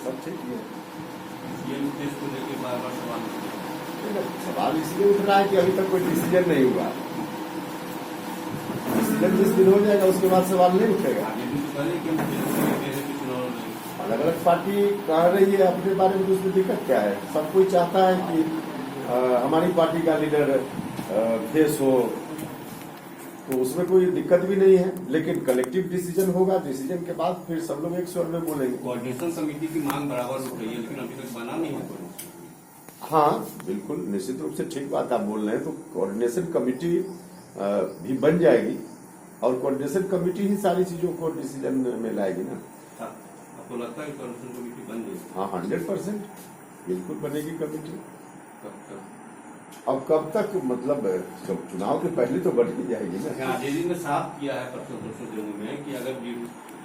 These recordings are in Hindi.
सब ठीक है। ये देश को लेकर बार-बार सवाल उठ रहे हैं। सवाल इसलिए उठ रहा है कि अभी तक कोई डिसीजन नहीं हुआ। डिसीजन जिस दिन हो जाएगा उसके बाद सवाल नहीं उठेगा। आगे भी तो करें कि हम देश के चुनाव लड़ें। अलग अलग पार्टी कह रही है अपने बारे में, तो उसमें दिक्कत क्या है? सब कोई चाहता है कि हमारी पार्टी का लीडर फेस हो, तो उसमें कोई दिक्कत भी नहीं है। लेकिन कलेक्टिव डिसीजन होगा, डिसीजन के बाद फिर सब लोग एक स्वर में बोलेंगे। कोऑर्डिनेशन समिति की मांग बराबर उठ रही है, लेकिन अभी तक बना नहीं है कोई। हाँ बिल्कुल, निश्चित रूप से ठीक बात आप बोल रहे हैं। तो कोऑर्डिनेशन कमेटी भी बन जाएगी और कोऑर्डिनेशन कमेटी ही सारी चीजों को डिसीजन में लाएगी ना। आपको लगता है कोऑर्डिनेशन कमेटी बन जाएगी? हाँ 100% बिल्कुल बनेगी कमेटी। कब तक? अब कब तक मतलब जब चुनाव के पहले तो बन ही जाएगी ना। आरजेडी ने साफ किया है परसों जम्मू में कि अगर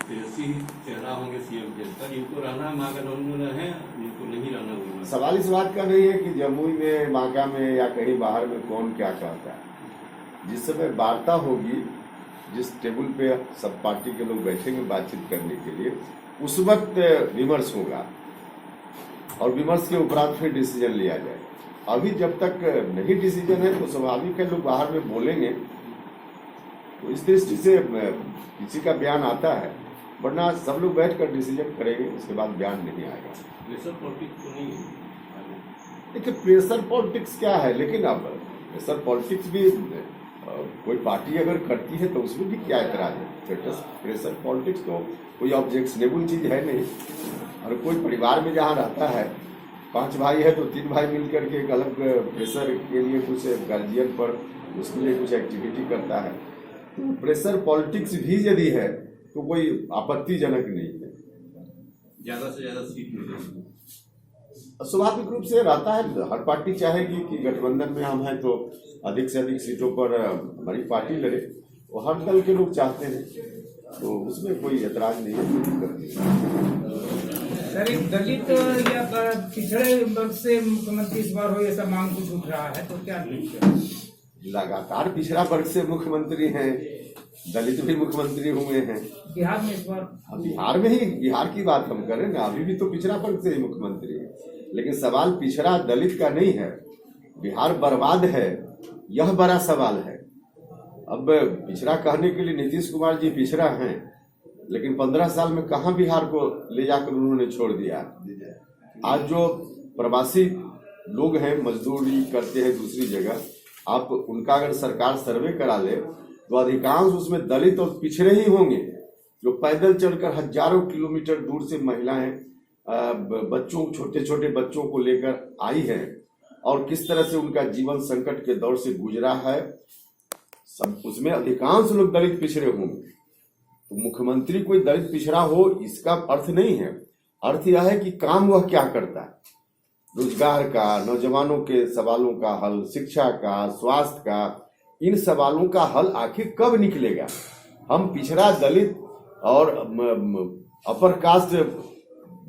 तेजस्वी चेहरा होंगे सीएम के तक इनको रहना है, मांगा रहे इनको नहीं रहना होगा। सवाल इस बात का नहीं है कि जमुई में, बांका में या कहीं बाहर में कौन क्या कहता है। जिस समय वार्ता होगी, जिस टेबल पे सब पार्टी के लोग बैठेंगे बातचीत करने के लिए, उस वक्त विमर्श होगा और विमर्श के उपरांत फिर डिसीजन लिया जाएगा। अभी जब तक नहीं डिसीजन है तो स्वाभाविक है लोग बाहर में बोलेंगे। तो इस दृष्टि से किसी का बयान आता है, वरना सब लोग बैठकर डिसीजन करेंगे, उसके बाद बयान नहीं आएगा। प्रेशर पॉलिटिक्स तो नहीं है। देखिए प्रेशर पॉलिटिक्स क्या है, लेकिन अब प्रेशर पॉलिटिक्स भी कोई पार्टी अगर करती है तो उसमें भी क्या ऐतराज है। प्रेशर पॉलिटिक्स तो कोई ऑब्जेक्शनेबल चीज है नहीं। और कोई परिवार में जहाँ रहता है, 5 भाई है तो 3 भाई मिलकर के एक अलग प्रेशर के लिए कुछ गार्जियन पर उसके लिए कुछ एक्टिविटी करता है। तो प्रेशर पॉलिटिक्स भी यदि है तो कोई आपत्तिजनक नहीं है। ज्यादा से ज्यादा सीट मिलेगी। स्वाभाविक रूप से रहता है, हर पार्टी चाहेगी कि गठबंधन में हम हैं तो अधिक से अधिक सीटों पर हमारी पार्टी लड़े। वो हर दल के लोग चाहते हैं, तो उसमें कोई ऐतराज नहीं है। सर एक दलित या पिछड़े वर्ग से मुख्यमंत्री इस बार हो, ऐसा मांग कुछ उठ रहा है, तो क्या लगातार पिछड़ा वर्ग से मुख्यमंत्री हैं, दलित भी मुख्यमंत्री हुए हैं बिहार में इस बार। बिहार में ही, बिहार की बात हम करें ना, अभी भी तो पिछड़ा वर्ग से ही मुख्यमंत्री है। लेकिन सवाल पिछड़ा दलित का नहीं है, बिहार बर्बाद है, यह बड़ा सवाल है। अब पिछड़ा कहने के लिए नीतीश कुमार जी पिछड़ा हैं, लेकिन 15 साल में कहां बिहार को ले जाकर उन्होंने छोड़ दिया। आज जो प्रवासी लोग हैं, मजदूरी करते हैं दूसरी जगह, आप उनका अगर सरकार सर्वे करा ले तो अधिकांश उसमें दलित और पिछड़े ही होंगे, जो पैदल चलकर हजारों किलोमीटर दूर से महिलाएं बच्चों, छोटे छोटे बच्चों को लेकर आई हैं और किस तरह से उनका जीवन संकट के दौर से गुजरा है, सब उसमें अधिकांश लोग दलित पिछड़े होंगे। तो मुख्यमंत्री कोई दलित पिछड़ा हो इसका अर्थ नहीं है। अर्थ यह है कि काम वह क्या करता है, रोजगार का, नौजवानों के सवालों का हल, शिक्षा का, स्वास्थ्य का, इन सवालों का हल आखिर कब निकलेगा। हम पिछड़ा, दलित और अपर कास्ट,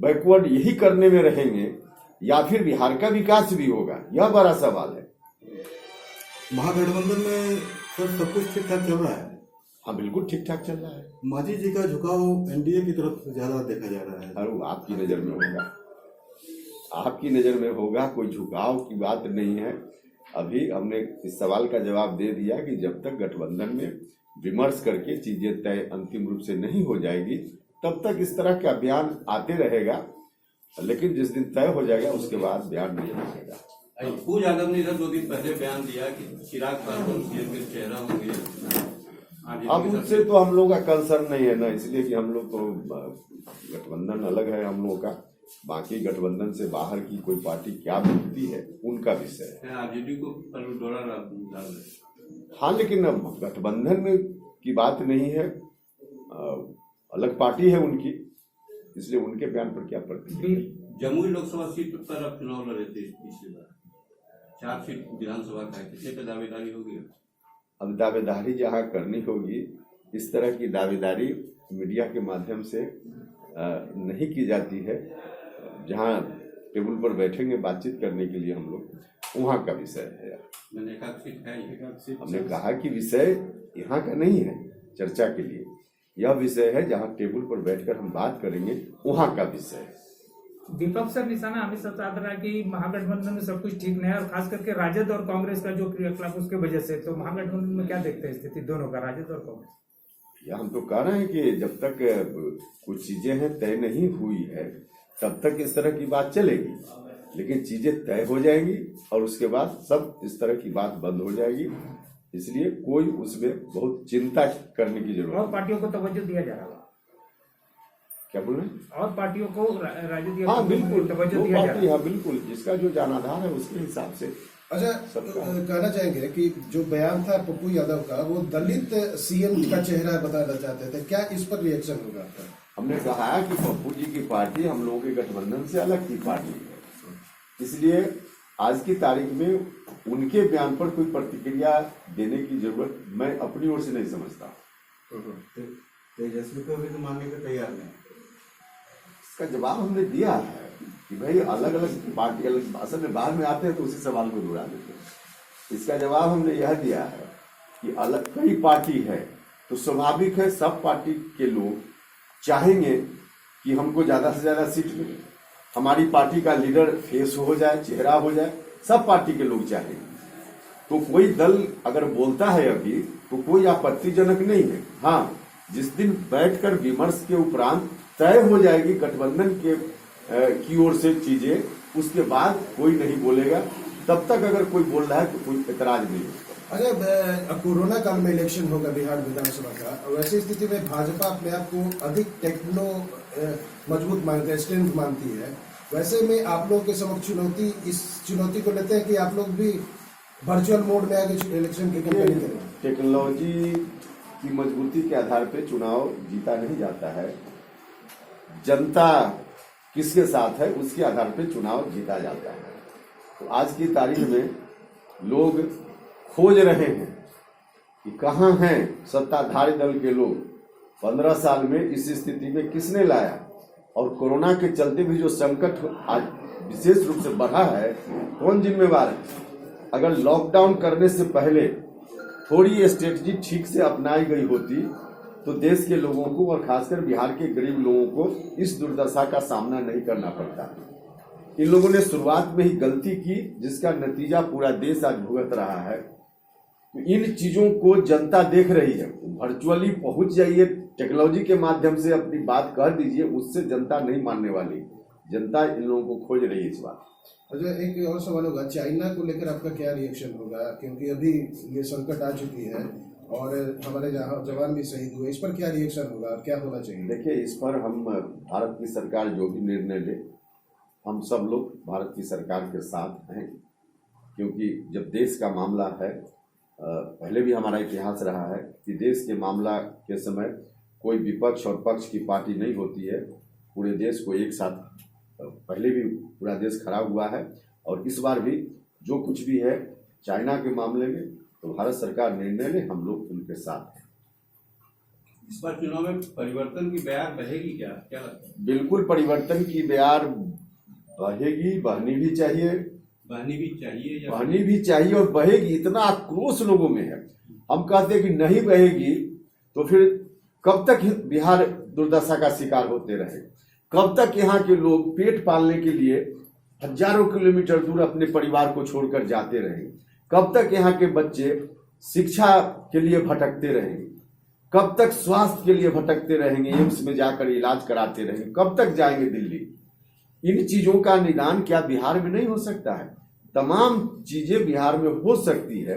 बैकवर्ड यही करने में रहेंगे या फिर बिहार का विकास भी होगा, यह बड़ा सवाल है। महागठबंधन में सर सब कुछ ठीक ठाक चल रहा है? हाँ बिल्कुल ठीक ठाक चल रहा है। मांझी जी का झुकाव एनडीए की तरफ ज्यादा देखा जा रहा है। अरे आपकी नजर में होगा, आपकी नजर में होगा, कोई झुकाव की बात नहीं है। अभी हमने इस सवाल का जवाब दे दिया कि जब तक गठबंधन में विमर्श करके चीजें तय अंतिम रूप से नहीं हो जाएगी तब तक इस तरह का बयान आते रहेगा। लेकिन जिस दिन तय हो जाएगा उसके बाद बयान नहीं आएगा। पप्पू यादव ने इधर 2 दिन पहले बयान दिया कि चिराग पासवान सीएम के चेहरा होंगे। अब उनसे तो हम लोग का कंसर्न नहीं है ना, इसलिए कि हम लोग तो गठबंधन अलग है हम लोगों का, बाकी गठबंधन से बाहर की कोई पार्टी क्या बनती है उनका विषय है। आरजेडी को डोरा डाल रहे। हाँ लेकिन गठबंधन में की बात नहीं है, अलग पार्टी है उनकी, इसलिए उनके बयान पर क्या प्रतिक्रिया। जमुई लोकसभा सीट पर अब चुनाव लड़े थे पिछली बार, 4 सीट विधानसभा का है, किसी पे दावेदारी होगी? अब दावेदारी जहाँ करनी होगी, इस तरह की दावेदारी मीडिया के माध्यम से नहीं की जाती है। जहाँ टेबल पर बैठेंगे बातचीत करने के लिए हम लोग, वहाँ का विषय है। मैंने एकाध सीट है, हमने कहा कि विषय यहाँ का नहीं है चर्चा के लिए, यह विषय है जहाँ टेबल पर बैठकर हम बात करेंगे, वहाँ का विषय है। दीपक सर, निशाना हमेशा साध रहा है कि महागठबंधन में सब कुछ ठीक नहीं है, और खास करके राजद और कांग्रेस का जो क्रियाकलाप उसके वजह से, तो महागठबंधन में क्या देखते हैं स्थिति दोनों का, राजद और कांग्रेस? या हम तो कह रहे हैं कि जब तक कुछ चीजें हैं तय नहीं हुई है तब तक इस तरह की बात चलेगी, लेकिन चीजें तय हो जाएंगी और उसके बाद सब इस तरह की बात बंद हो जाएगी। इसलिए कोई उसमें बहुत चिंता करने की जरूरत और पार्टियों को तवज्जो दिया जा रहा है, क्या बोल रहे हैं? और पार्टियों को राजद या हाँ कांग्रेस को बिल्कुल, तवज्जो वो दिया जा पार्टी, रहा है। हाँ बिल्कुल, जिसका जो जनाधार है उसके हिसाब से। अच्छा, कहना चाहेंगे कि जो बयान था पप्पू यादव का, वो दलित सीएम का चेहरा बताना चाहते थे, क्या इस पर रिएक्शन होगा आपका? हमने कहा है कि पप्पू जी की पार्टी हम लोगों के गठबंधन से अलग की पार्टी है, इसलिए आज की तारीख में उनके बयान पर कोई प्रतिक्रिया देने की जरूरत मैं अपनी ओर से नहीं समझता। तेजस्वी को भी तो मानने को तैयार नहीं। इसका जवाब हमने दिया है कि भाई अलग अलग पार्टी अलग भाषण में बाद में आते हैं तो उसी सवाल को दोहरा देते हैं। इसका जवाब हमने यह दिया है कि अलग कई पार्टी है तो स्वाभाविक है सब पार्टी के लोग चाहेंगे कि हमको ज्यादा से ज्यादा सीट मिले, हमारी पार्टी का लीडर फेस हो जाए, चेहरा हो जाए, सब पार्टी के लोग चाहेंगे। तो कोई दल अगर बोलता है अभी तो कोई आपत्तिजनक नहीं है। हाँ, जिस दिन बैठकर विमर्श के उपरांत तय हो जाएगी गठबंधन के की ओर से चीजें, उसके बाद कोई नहीं बोलेगा। तब तक अगर कोई बोल रहा है तो कोई एतराज नहीं होगा। अगर कोरोना काल में इलेक्शन होगा बिहार विधानसभा का, वैसी स्थिति में भाजपा अपने आप को अधिक टेक्नो मजबूत मानती है, स्ट्रेंथ मानती है, वैसे में आप लोगों के समक्ष इस चुनौती को लेते हैं कि आप लोग भी वर्चुअल मोड में आगे इलेक्शन की कैंपेनिंग करें? टेक्नोलॉजी की मजबूती के आधार पर चुनाव जीता नहीं जाता है, जनता किसके साथ है उसके आधार पर चुनाव जीता जाता है। तो आज की तारीख में लोग खोज रहे हैं कि कहाँ हैं सत्ताधारी दल के लोग। 15 साल में इस स्थिति में किसने लाया, और कोरोना के चलते भी जो संकट आज विशेष रूप से बढ़ा है, कौन जिम्मेवार है? अगर लॉकडाउन करने से पहले थोड़ी स्ट्रेटजी ठीक से अपनाई गई होती तो देश के लोगों को और खासकर बिहार के गरीब लोगों को इस दुर्दशा का सामना नहीं करना पड़ता। इन लोगों ने शुरुआत में ही गलती की जिसका नतीजा पूरा देश आज भुगत रहा है। तो इन चीजों को जनता देख रही है। वर्चुअली पहुंच जाइए, टेक्नोलॉजी के माध्यम से अपनी बात कह दीजिए, उससे जनता नहीं मानने वाली। जनता इन लोगों को खोज रही है इस बात। अच्छा, एक और सवाल होगा, चाइना को लेकर आपका क्या रिएक्शन होगा? क्योंकि अभी ये संकट आ चुकी है और हमारे जवान भी शहीद हुए, इस पर क्या रिएक्शन होगा, क्या होना चाहिए? देखिए, इस पर हम भारत की सरकार जो भी निर्णय ले, हम सब लोग भारत की सरकार के साथ हैं, क्योंकि जब देश का मामला है, पहले भी हमारा इतिहास रहा है कि देश के मामला के समय कोई विपक्ष और पक्ष की पार्टी नहीं होती है, पूरे देश को एक साथ, पहले भी पूरा देश खड़ा हुआ है और इस बार भी जो कुछ भी है चाइना के मामले में तो भारत सरकार निर्णय ले, हम लोग उनके साथ हैं। इस बार चुनाव में परिवर्तन की बयार बहेगी क्या लगता है? बिल्कुल परिवर्तन की बयार बहेगी, बहनी भी चाहिए, बहनी भी चाहिए और बहेगी। इतना आक्रोश लोगों में है, हम कहते हैं कि नहीं बहेगी तो फिर कब तक बिहार दुर्दशा का शिकार होते रहे, कब तक यहाँ के लोग पेट पालने के लिए हजारों किलोमीटर दूर अपने परिवार को छोड़कर जाते रहेंगे, कब तक यहाँ के बच्चे शिक्षा के लिए भटकते रहेंगे, कब तक स्वास्थ्य के लिए भटकते रहेंगे, एम्स में जाकर इलाज कराते रहेंगे, कब तक जाएंगे दिल्ली। इन चीजों का निदान क्या बिहार में नहीं हो सकता है? तमाम चीजें बिहार में हो सकती है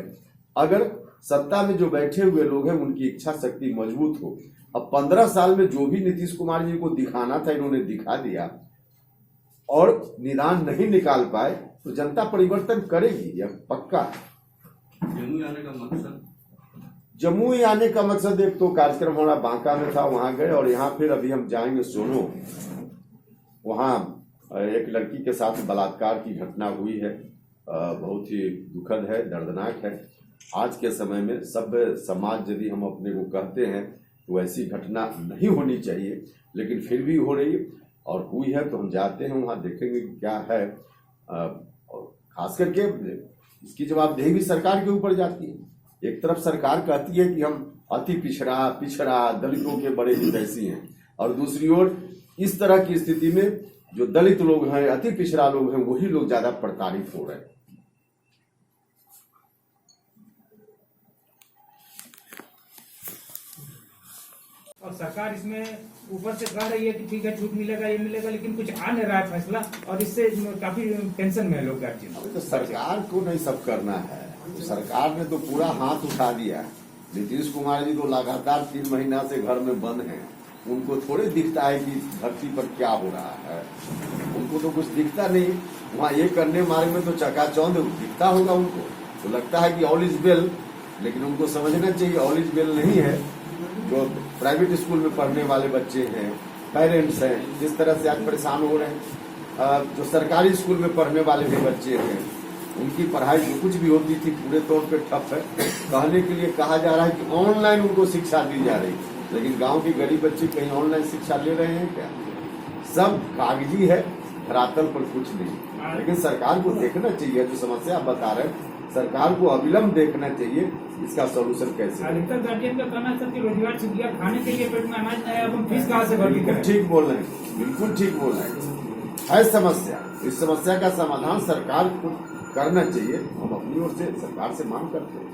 अगर सत्ता में जो बैठे हुए लोग हैं उनकी इच्छा शक्ति मजबूत हो। अब 15 साल में जो भी नीतीश कुमार जी को दिखाना था इन्होंने दिखा दिया और निदान नहीं निकाल पाए तो जनता परिवर्तन करेगी, यह पक्का है। जमुई आने का मकसद, जमुई आने का मकसद, एक तो कार्यक्रम हमारा बांका में था, वहां गए, और यहाँ फिर अभी हम जाएंगे सोनो। वहां एक लड़की के साथ बलात्कार की घटना हुई है, बहुत ही दुखद है, दर्दनाक है। आज के समय में सभ्य समाज यदि हम अपने को कहते हैं तो ऐसी घटना नहीं होनी चाहिए, लेकिन फिर भी हो रही है और हुई है तो हम जाते हैं वहाँ, देखेंगे क्या है। और खास करके इसकी जवाबदेही भी सरकार के ऊपर जाती है। एक तरफ सरकार कहती है कि हम अति पिछड़ा दलितों के बड़े हितैषी हैं, और दूसरी ओर इस तरह की स्थिति में जो दलित लोग हैं, अति पिछड़ा लोग हैं, वही लोग ज्यादा प्रताड़ित हो रहे हैं। और सरकार इसमें ऊपर से कह रही है कि ठीक है छूट मिलेगा, ये मिलेगा, लेकिन कुछ आ नहीं रहा है फैसला, और इससे काफी टेंशन में है लोग गार्जियन। अभी तो सरकार को नहीं सब करना है, तो सरकार ने तो पूरा हाथ उठा दिया। नीतीश कुमार जी तो लगातार 3 महीना से घर में बंद हैं, उनको थोड़े दिखता है कि धरती पर क्या हो रहा है, उनको तो कुछ दिखता नहीं। वहाँ ये करने मारे में तो चकाचौंध दिखता होगा उनको, तो लगता है कि ऑल इज वेल, लेकिन उनको समझना चाहिए ऑल इज वेल नहीं है। जो प्राइवेट स्कूल में पढ़ने वाले बच्चे हैं, पेरेंट्स हैं, जिस तरह से आज परेशान हो रहे हैं, जो सरकारी स्कूल में पढ़ने वाले भी बच्चे हैं, उनकी पढ़ाई जो कुछ भी होती थी पूरे तौर पे ठप है। कहने के लिए कहा जा रहा है कि ऑनलाइन उनको शिक्षा दी जा रही, लेकिन गांव की गरीब बच्चे कहीं ऑनलाइन शिक्षा ले रहे हैं क्या? सब कागजी है, धरातल पर कुछ नहीं। लेकिन सरकार को देखना चाहिए, जो समस्या आप बता रहे हैं, सरकार को अविलंब देखना चाहिए इसका सोल्यूशन कैसे है। अधिकतर गार्जियन का कहना है सर कि रोजगार छूट गया, खाने के लिए पेट में अनाज नहीं है, अब हम फीस कहाँ से भर्ती करें? ठीक बोल रहे हैं, बिल्कुल ठीक बोल रहे हैं। है समस्या, इस समस्या का समाधान सरकार को करना चाहिए। हम अपनी ओर से सरकार से मांग करते हैं।